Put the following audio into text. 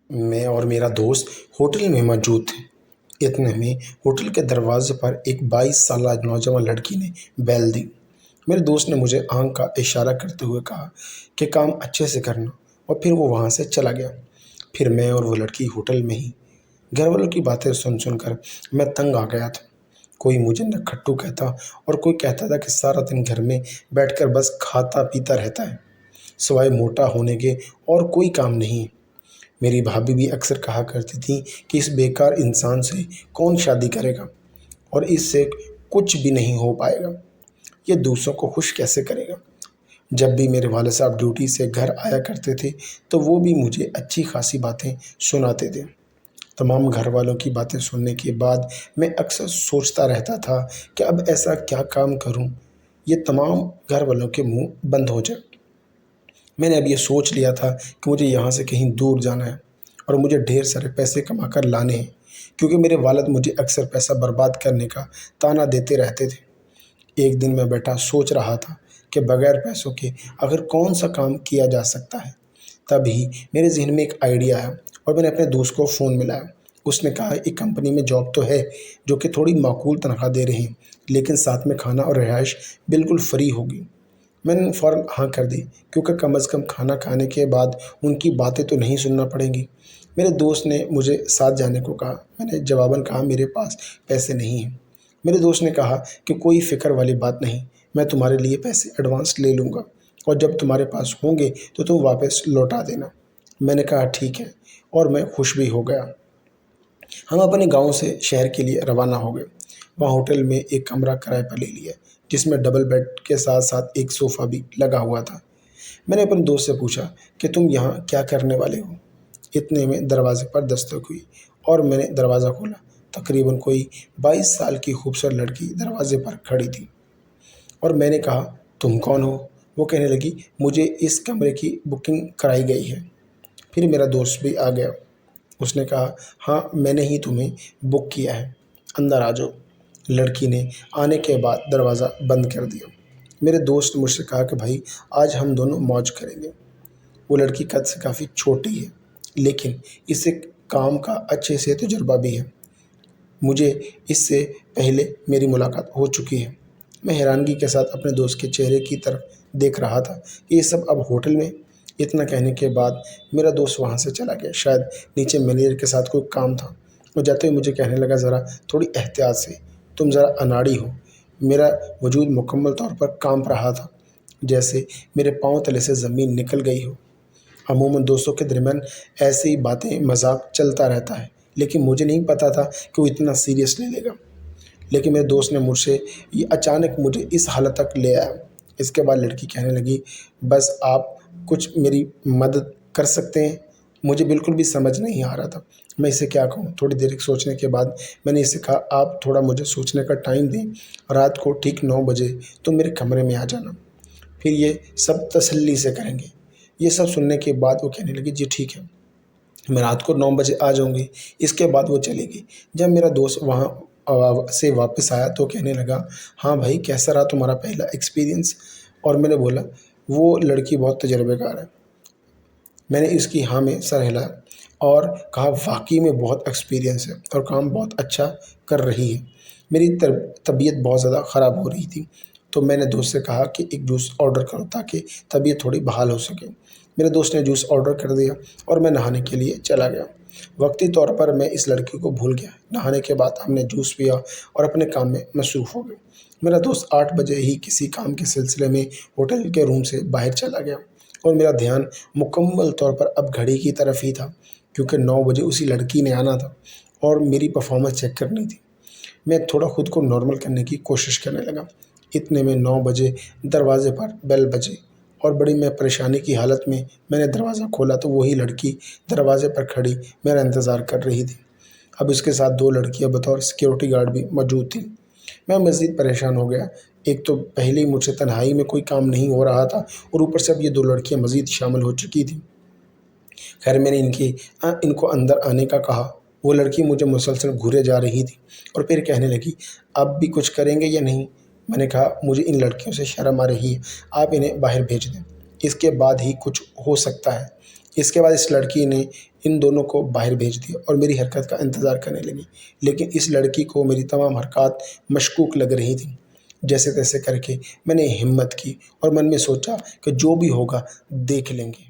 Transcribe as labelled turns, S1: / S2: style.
S1: मैं और मेरा दोस्त होटल में मौजूद थे। इतने में होटल के दरवाजे पर एक 22 साल नौजवान लड़की ने बेल दी। मेरे दोस्त ने मुझे आंख का इशारा करते हुए कहा कि काम अच्छे से करना, और फिर वो वहाँ से चला गया। फिर मैं और वो लड़की होटल में ही। घर वालों की बातें सुन सुनकर मैं तंग आ गया था। कोई मुझे नखट्टू कहता और कोई कहता था कि सारा दिन घर में बैठकर बस खाता पीता रहता है, सिवाय मोटा होने के और कोई काम नहीं। मेरी भाभी भी अक्सर कहा करती थी कि इस बेकार इंसान से कौन शादी करेगा, और इससे कुछ भी नहीं हो पाएगा। ये दूसरों को खुश कैसे करेगा। जब भी मेरे वाले साहब ड्यूटी से घर आया करते थे तो वो भी मुझे अच्छी खासी बातें सुनाते थे। तमाम घर वालों की बातें सुनने के बाद मैं अक्सर सोचता रहता था कि अब ऐसा क्या काम करूं ये तमाम घर वालों के मुंह बंद हो जाए। मैंने अब ये सोच लिया था कि मुझे यहाँ से कहीं दूर जाना है और मुझे ढेर सारे पैसे कमा कर लाने हैं, क्योंकि मेरे वालिद मुझे अक्सर पैसा बर्बाद करने का ताना देते रहते थे। एक दिन मैं बैठा सोच रहा था कि बगैर पैसों के आखिर कौन सा काम किया जा सकता है। तभी मेरे जहन में एक आइडिया आया और मैंने अपने दोस्त को फ़ोन मिलाया। उसने कहा एक कंपनी में जॉब तो है जो कि थोड़ी माकूल तनख्वाह दे रही है, लेकिन साथ में खाना और रिहाइश बिल्कुल फ्री होगी। मैंने फ़ौरन हाँ कर दी, क्योंकि कम से कम खाना खाने के बाद उनकी बातें तो नहीं सुनना पड़ेंगी। मेरे दोस्त ने मुझे साथ जाने को कहा। मैंने जवाबन कहा मेरे पास पैसे नहीं हैं। मेरे दोस्त ने कहा कि कोई फ़िक्र वाली बात नहीं, मैं तुम्हारे लिए पैसे एडवांस ले लूँगा और जब तुम्हारे पास होंगे तो तुम वापस लौटा देना। मैंने कहा ठीक है, और मैं खुश भी हो गया। हम अपने गांव से शहर के लिए रवाना हो गए। वहाँ होटल में एक कमरा किराए पर ले लिया, जिसमें डबल बेड के साथ साथ एक सोफ़ा भी लगा हुआ था। मैंने अपने दोस्त से पूछा कि तुम यहाँ क्या करने वाले हो। इतने में दरवाजे पर दस्तक हुई और मैंने दरवाज़ा खोला। तकरीबन कोई 22 साल की खूबसूरत लड़की दरवाजे पर खड़ी थी, और मैंने कहा तुम कौन हो। वो कहने लगी मुझे इस कमरे की बुकिंग कराई गई है। फिर मेरा दोस्त भी आ गया। उसने कहा हाँ, मैंने ही तुम्हें बुक किया है, अंदर आ जाओ। लड़की ने आने के बाद दरवाज़ा बंद कर दिया। मेरे दोस्त ने मुझसे कहा कि भाई आज हम दोनों मौज करेंगे। वो लड़की कद से काफ़ी छोटी है, लेकिन इसे काम का अच्छे से तजुर्बा भी है। मुझे इससे पहले मेरी मुलाकात हो चुकी है। मैं हैरानगी के साथ अपने दोस्त के चेहरे की तरफ देख रहा था कि ये सब अब होटल में। इतना कहने के बाद मेरा दोस्त वहाँ से चला गया। शायद नीचे मैनेजर के साथ कोई काम था। वो जाते हुए मुझे कहने लगा ज़रा थोड़ी एहतियात से, तुम ज़रा अनाड़ी हो। मेरा वजूद मुकम्मल तौर पर कांप रहा था, जैसे मेरे पाँव तले से ज़मीन निकल गई हो। अमूमन दोस्तों के दरमियान ऐसी बातें मजाक चलता रहता है, लेकिन मुझे नहीं पता था कि वो इतना सीरियस ले लेगा। लेकिन मेरे दोस्त ने मुझसे ये अचानक मुझे इस हालत तक ले आया। इसके बाद लड़की कहने लगी बस आप कुछ मेरी मदद कर सकते हैं। मुझे बिल्कुल भी समझ नहीं आ रहा था मैं इसे क्या कहूँ। थोड़ी देर सोचने के बाद मैंने इसे कहा आप थोड़ा मुझे सोचने का टाइम दें, रात को ठीक 9 बजे तुम मेरे कमरे में आ जाना, फिर ये सब तसल्ली से करेंगे। ये सब सुनने के बाद वो कहने लगी जी ठीक है, मैं रात को 9 बजे आ जाऊँगी। इसके बाद वो चलेगी। जब मेरा दोस्त वहाँ से वापस आया तो कहने लगा हाँ भाई, कैसा रहा तुम्हारा पहला एक्सपीरियंस। और मैंने बोला वो लड़की बहुत तजर्बेकार है। मैंने इसकी हाँ में सर हिलाया और कहा वाकई में बहुत एक्सपीरियंस है और काम बहुत अच्छा कर रही है। मेरी तबीयत बहुत ज़्यादा ख़राब हो रही थी, तो मैंने दोस्त से कहा कि एक जूस ऑर्डर करो ताकि तबीयत थोड़ी बहाल हो सके। मेरे दोस्त ने जूस ऑर्डर कर दिया और मैं नहाने के लिए चला गया। वक्ती तौर पर मैं इस लड़की को भूल गया। नहाने के बाद हमने जूस पिया और अपने काम में मसरूफ़ हो गए। मेरा दोस्त 8 बजे ही किसी काम के सिलसिले में होटल के रूम से बाहर चला गया, और मेरा ध्यान मुकम्मल तौर पर अब घड़ी की तरफ ही था, क्योंकि 9 बजे उसी लड़की ने आना था और मेरी परफॉर्मेंस चेक करनी थी। मैं थोड़ा खुद को नॉर्मल करने की कोशिश करने लगा। इतने में 9 बजे दरवाजे पर बेल बजी और बड़ी मैं परेशानी की हालत में मैंने दरवाज़ा खोला तो वही लड़की दरवाजे पर खड़ी मेरा इंतज़ार कर रही थी। अब इसके साथ 2 लड़कियां बतौर सिक्योरिटी गार्ड भी मौजूद थीं। मैं मज़ीद परेशान हो गया। एक तो पहले ही मुझसे तन्हाई में कोई काम नहीं हो रहा था, और ऊपर से अब ये 2 लड़कियां मज़ीद शामिल हो चुकी थीं। खैर मैंने इनको अंदर आने का कहा। वो लड़की मुझे मुसलसल घूरे जा रही थी और फिर कहने लगी अब भी कुछ करेंगे या नहीं। मैंने कहा मुझे इन लड़कियों से शर्म आ रही है, आप इन्हें बाहर भेज दें, इसके बाद ही कुछ हो सकता है। इसके बाद इस लड़की ने इन दोनों को बाहर भेज दिया और मेरी हरकत का इंतज़ार करने लगी। लेकिन इस लड़की को मेरी तमाम हरकत मशकूक लग रही थी। जैसे-तैसे करके मैंने हिम्मत की और मन में सोचा कि जो भी होगा देख लेंगे।